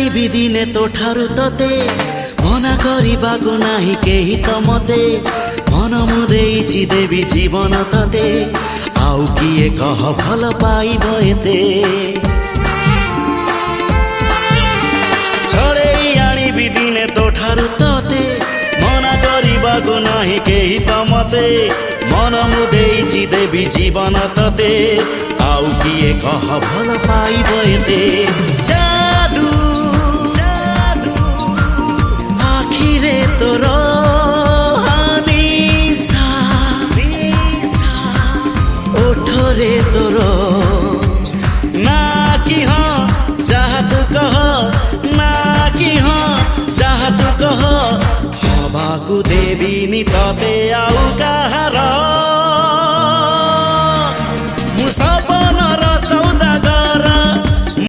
ଆଣିବି ଦିନେ ତୋ ଠାରୁ ତତେ ମନା କରିବାକୁ ନାହିଁ କେହି ତ ମତେ ମନ ମୁଁ ଦେଇଛି ଦେବି ଜୀବନ ତତେ ଆଉ କିଏ କହ ଭଲ ପାଇବ ଏତେ ଛଡ଼େଇ ଆଣିବି ଦିନେ ତୋ ଠାରୁ ତତେ ମନା କରିବାକୁ ନାହିଁ କେହି ତ ମତେ ମନ ମୁଁ ଦେଇଛି ଦେବି ଜୀବନ ତତେ ଆଉ କିଏ କହ ଭଲ ପାଇବ ଏତେ जादू जादू आखिरे तोर निशा निशा ओठरे तोर ना कि हाँ जहाँ तू कह ना कि हाँ जहाँ तू कह हवा को देवी नी तते आउ कहार